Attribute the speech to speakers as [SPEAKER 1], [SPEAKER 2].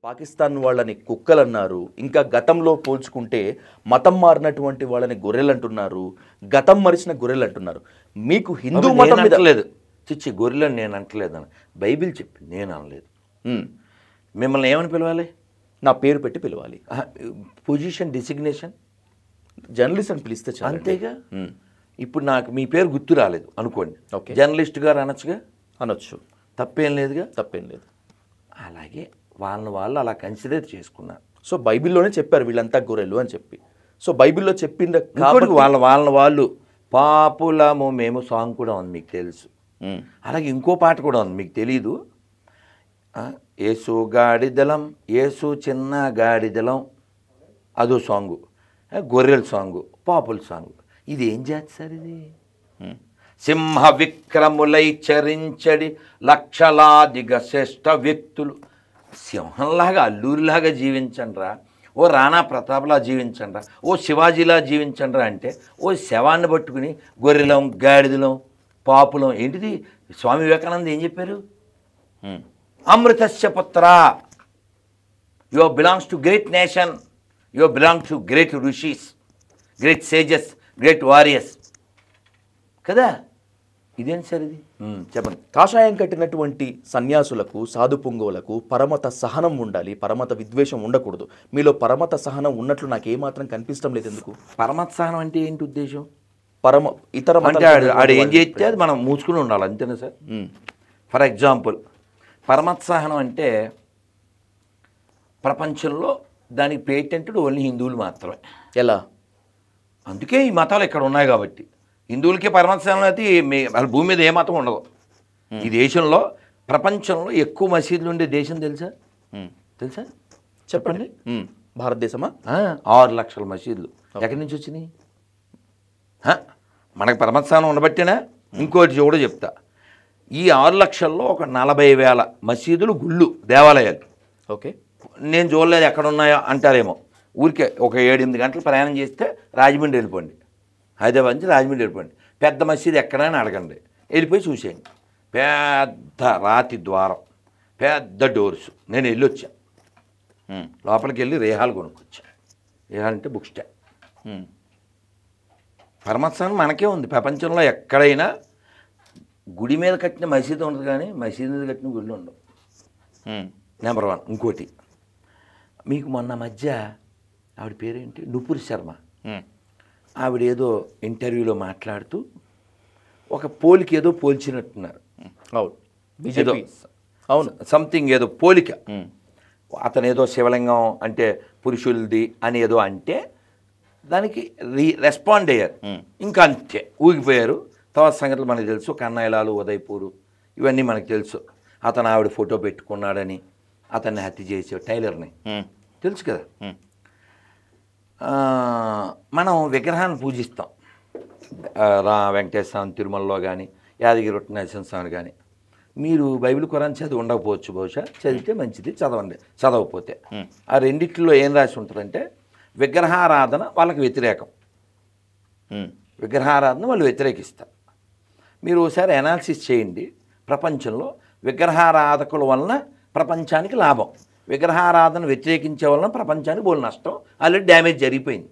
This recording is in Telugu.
[SPEAKER 1] పాకిస్తాన్ వాళ్ళని కుక్కలన్నారు. ఇంకా గతంలో పోల్చుకుంటే మతం మారినటువంటి వాళ్ళని గొర్రెలంటున్నారు. గతం మరిచిన గొర్రెలంటున్నారు. మీకు హిందూ మతం మీద
[SPEAKER 2] లేదు చిచ్చి గొర్రెలని నేను అంటలేదని బైబిల్ చెప్పింది, నేను అనలేదు.
[SPEAKER 1] హ్మ్.
[SPEAKER 2] మిమ్మల్ని ఏమని పిలవాలి?
[SPEAKER 1] నా పేరు పెట్టి పిలవాలి.
[SPEAKER 2] పొజిషన్ డిసిగ్నేషన్
[SPEAKER 1] జర్నలిస్ట్ అని పిలిస్తే చాలు.
[SPEAKER 2] అంతేగా. ఇప్పుడు నాకు మీ పేరు గుర్తు రాలేదు అనుకోండి,
[SPEAKER 1] ఓకే,
[SPEAKER 2] జర్నలిస్ట్ గారు అనొచ్చుగా,
[SPEAKER 1] అనొచ్చు,
[SPEAKER 2] తప్పేం లేదుగా.
[SPEAKER 1] తప్పేం లేదు.
[SPEAKER 2] అలాగే వాళ్ళు అలా కన్సిడర్ చేసుకున్నారు.
[SPEAKER 1] సో బైబిల్లోనే చెప్పారు వీళ్ళంతా గొర్రెలు అని చెప్పి. సో బైబిల్లో చెప్పింది
[SPEAKER 2] కాబట్టి వాళ్ళు పాపులము మేము సాంగ్ కూడా ఉంది, మీకు తెలుసు. అలాగే ఇంకో పాట కూడా ఉంది, మీకు తెలీదు. ఏసు గాడిదలం, ఏసు చిన్న గాడిదలం, అదో సాంగు. గొర్రెల సాంగు, పాపుల సాంగు. ఇది ఏం జాతి సార్ ఇది? సింహ విక్రములై చరించడి లక్షలాదిగా శ్రేష్ఠ వ్యక్తులు. సింహంలాగా అల్లూరిలాగా జీవించండ్రా, ఓ రాణా ప్రతాప్లా జీవించండ్రా, ఓ శివాజీలా జీవించండ్రా అంటే ఓ శవాన్ని పట్టుకుని గొర్రెలం, గాడిదలం, పాపులం. ఏంటిది? స్వామి వివేకానంద ఏం చెప్పారు? అమృతస్య పుత్ర, you belongs to great nation, you belong to great rishis, great sages, great warriors కదా. ఇదేంటి సార్ ఇది? చెప్పండి.
[SPEAKER 1] కాషాయం కట్టినటువంటి సన్యాసులకు, సాధు పుంగవులకు పరమత సహనం ఉండాలి, పరమత విద్వేషం ఉండకూడదు. మీలో పరమత సహనం ఉన్నట్లు నాకు ఏమాత్రం కనిపించడం లేదు. ఎందుకు?
[SPEAKER 2] పరమత సహనం అంటే ఏంటి ఉద్దేశం?
[SPEAKER 1] ఇతర
[SPEAKER 2] అంటే ఆడు ఏం చేస్తే అది మనం మూసుకుని ఉండాలి, అంతేనా సార్? ఫర్ ఎగ్జాంపుల్, పరమత సహనం అంటే ప్రపంచంలో దానికి పేటెంటెడ్ ఓన్లీ హిందువులు మాత్రమే.
[SPEAKER 1] ఎలా?
[SPEAKER 2] అందుకే ఈ మతాలు ఇక్కడ ఉన్నాయి కాబట్టి. హిందువులకే పరమత సహనం అయితే భూమి మీద ఏ మతం ఉండదు. ఈ దేశంలో, ప్రపంచంలో ఎక్కువ మసీదులు ఉండే దేశం తెలుసా? తెలుసా?
[SPEAKER 1] చెప్పండి. భారతదేశమా?
[SPEAKER 2] 6 లక్షల మసీదులు. ఎక్కడి నుంచి వచ్చినాయి? మనకు పరమత సహనం ఉండబట్టేనా? ఇంకోటి కూడా చెప్తా. ఈ 6 లక్షల్లో ఒక 40,000 మసీదులు, గుళ్ళు, దేవాలయాలు.
[SPEAKER 1] ఓకే,
[SPEAKER 2] నేను చూడలేదు ఎక్కడ ఉన్నాయో అంటారేమో. ఊరికే ఒక 7-8 గంటలు ప్రయాణం చేస్తే రాజమండ్రి వెళ్ళిపోండి, హైదరాబాద్ నుంచి రాజమండ్రి వెళ్ళిపోండి. పెద్ద మసీదు ఎక్కడైనా అడగండి, వెళ్ళిపోయి చూసేయండి. పెద్ద రాతి ద్వారం, పెద్ద డోర్స్. నేను వెళ్ళొచ్చా, లోపలికి వెళ్ళి రేహాలు కొనుక్కొచ్చా. రేహాలు అంటే బుక్ స్టాల్. పరమత సహనం మనకే ఉంది. ప్రపంచంలో ఎక్కడైనా గుడి మీద కట్టిన మసీదు ఉండదు, కానీ మసీదు మీద కట్టిన గుళ్ళు ఉండవు. నెంబర్ 1. ఇంకోటి, మీకు మొన్న మధ్య ఆవిడ పేరేంటి, నుపూర్ శర్మ, ఆవిడ ఏదో ఇంటర్వ్యూలో మాట్లాడుతూ ఒక పోలిక ఏదో పోల్చినట్టున్నారు.
[SPEAKER 1] అవును, బీజేపీ, అవును,
[SPEAKER 2] సంథింగ్ ఏదో పోలిక. అతను ఏదో శివలింగం అంటే పురుషులది అని ఏదో అంటే దానికి రెస్పాండ్ అయ్యారు. ఇంకా అంతే, ఊగిపోయారు. తర్వాత సంగతులు మనకు తెలుసు, కన్నయ్యలాలు, ఉదయపూరు, ఇవన్నీ మనకు తెలుసు. అతను ఆవిడ ఫోటో పెట్టుకున్నాడని అతన్ని హత్య చేసే టైలర్ని తెలుసు కదా. మనం విగ్రహాన్ని పూజిస్తాం, వెంకటేశ్వర స్వామి తిరుమలలో కానీ, యాదగిరి నరసింహ స్వామి కానీ. మీరు బైబిల్ ఖురాన్ చదివి ఉండకపోవచ్చు, బహుశా చదివితే మంచిది, చదవండి. చదవకపోతే ఆ రెండిట్లో ఏం రాసి ఉంటుందంటే విగ్రహారాధన వాళ్ళకి వ్యతిరేకం, విగ్రహారాధన వాళ్ళు వ్యతిరేకిస్తారు. మీరు ఒకసారి అనాలిసిస్ చేయండి. ప్రపంచంలో విగ్రహారాధకుల వలన ప్రపంచానికి లాభం, విగ్రహారాధన వ్యతిరేకించే వలన ప్రపంచానికి బోలు నష్టం, ఆల్రెడీ డ్యామేజ్ జరిగిపోయింది.